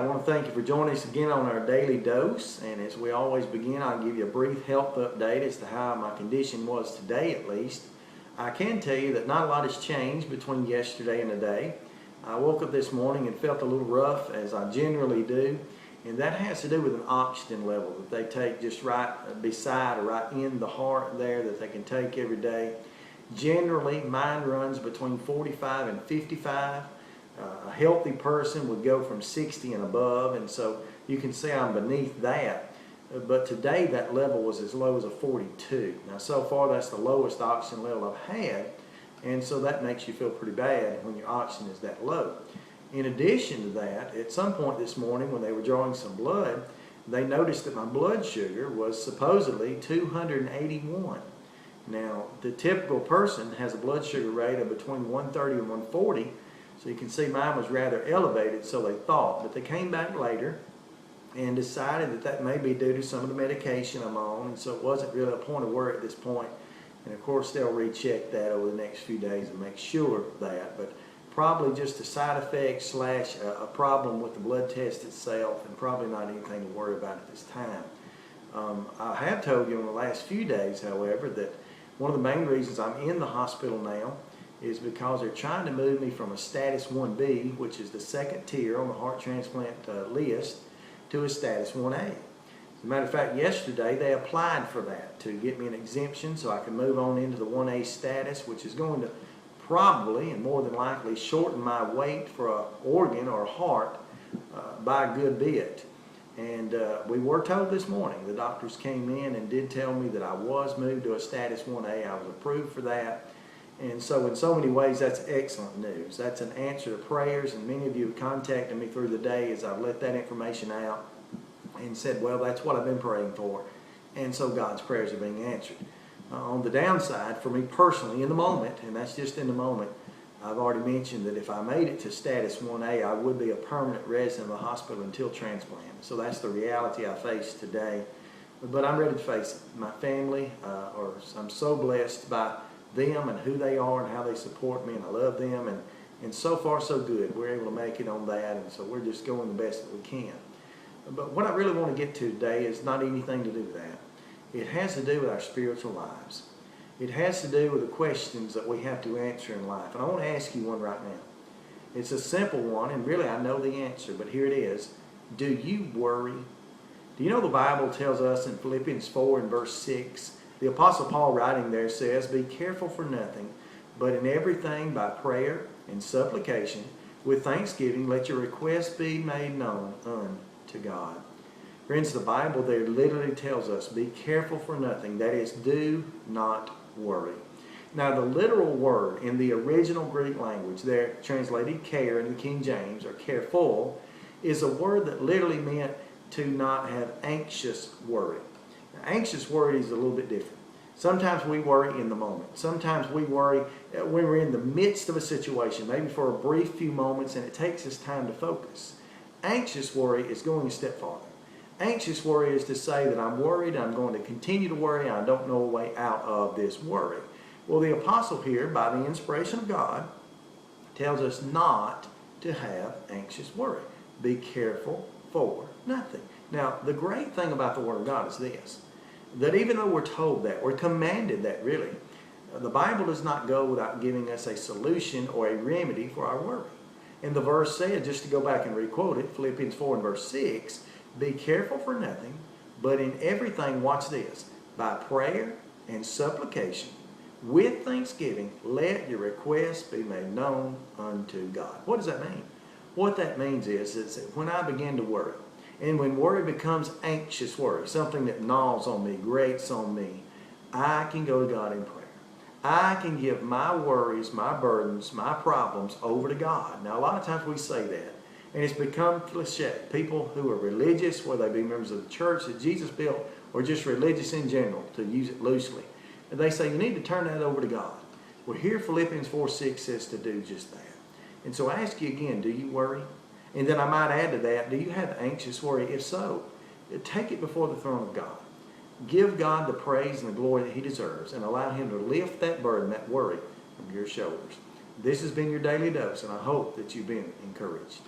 want to thank you for joining us again on our daily dose. And as we always begin, I'll give you a brief health update as to how my condition was today at least. I can tell you that not a lot has changed between yesterday and today. I woke up this morning and felt a little rough, as I generally do. And that has to do with an oxygen level that they take just right beside or right in the heart there that they can take every day. Generally, mine runs between 45 and 55. A healthy person would go from 60 and above, and so you can see I'm beneath that. But today that level was as low as a 42. Now so far that's the lowest oxygen level I've had, and so that makes you feel pretty bad when your oxygen is that low. In addition to that, at some point this morning when they were drawing some blood, they noticed that my blood sugar was supposedly 281. Now the typical person has a blood sugar rate of between 130 and 140. So you can see mine was rather elevated, so they thought. But they came back later and decided that that may be due to some of the medication I'm on, and so it wasn't really a point of worry at this point. And of course they'll recheck that over the next few days and make sure of that. But probably just a side effect slash a problem with the blood test itself, and probably not anything to worry about at this time. I have told you in the last few days, however, that one of the main reasons I'm in the hospital now is because they're trying to move me from a status 1B, which is the second tier on the heart transplant list, to a status 1A. As a matter of fact, yesterday they applied for that to get me an exemption so I can move on into the 1A status, which is going to probably and more than likely shorten my wait for an organ or a heart by a good bit. And we were told this morning, the doctors came in and did tell me that I was moved to a status 1A. I was approved for that. And so in so many ways, that's excellent news. That's an answer to prayers, and many of you have contacted me through the day as I've let that information out and said, well, that's what I've been praying for. And so God's prayers are being answered. On the downside, for me personally, in the moment, and that's just in the moment, I've already mentioned that if I made it to status 1A, I would be a permanent resident of the hospital until transplant. So that's the reality I face today. But I'm ready to face it. My family, I'm so blessed by them and who they are and how they support me, and I love them, and so far so good. We're able to make it on that, and so we're just going the best that we can. But what I really want to get to today is not anything to do with that. It has to do with our spiritual lives. It has to do with the questions that we have to answer in life, and I want to ask you one right now. It's a simple one, and really I know the answer, but here it is. Do you worry? Do you know the Bible tells us in Philippians 4 and verse 6, the Apostle Paul writing there says, be careful for nothing, but in everything by prayer and supplication, with thanksgiving, let your requests be made known unto God. Friends, the Bible there literally tells us, be careful for nothing. That is, do not worry. Now, the literal word in the original Greek language there, translated care in the King James, or careful, is a word that literally meant to not have anxious worry. Anxious worry is a little bit different. Sometimes we worry in the moment. Sometimes we worry when we're in the midst of a situation, maybe for a brief few moments, and it takes us time to focus. Anxious worry is going a step farther. Anxious worry is to say that I'm worried, I'm going to continue to worry, I don't know a way out of this worry. Well, the apostle here, by the inspiration of God, tells us not to have anxious worry. Be careful for nothing. Now, the great thing about the Word of God is this, that even though we're told that, we're commanded that really, the Bible does not go without giving us a solution or a remedy for our worry. And the verse said, just to go back and re-quote it, Philippians 4 and verse 6, be careful for nothing, but in everything, watch this, by prayer and supplication, with thanksgiving, let your requests be made known unto God. What does that mean? What that means is that when I begin to worry, and when worry becomes anxious worry, something that gnaws on me, grates on me, I can go to God in prayer. I can give my worries, my burdens, my problems over to God. Now, a lot of times we say that, and it's become cliche. People who are religious, whether they be members of the church that Jesus built, or just religious in general, to use it loosely, and they say you need to turn that over to God. Well, here Philippians 4:6 says to do just that. And so I ask you again, do you worry? And then I might add to that, do you have anxious worry? If so, take it before the throne of God. Give God the praise and the glory that He deserves, and allow Him to lift that burden, that worry, from your shoulders. This has been your daily dose, and I hope that you've been encouraged.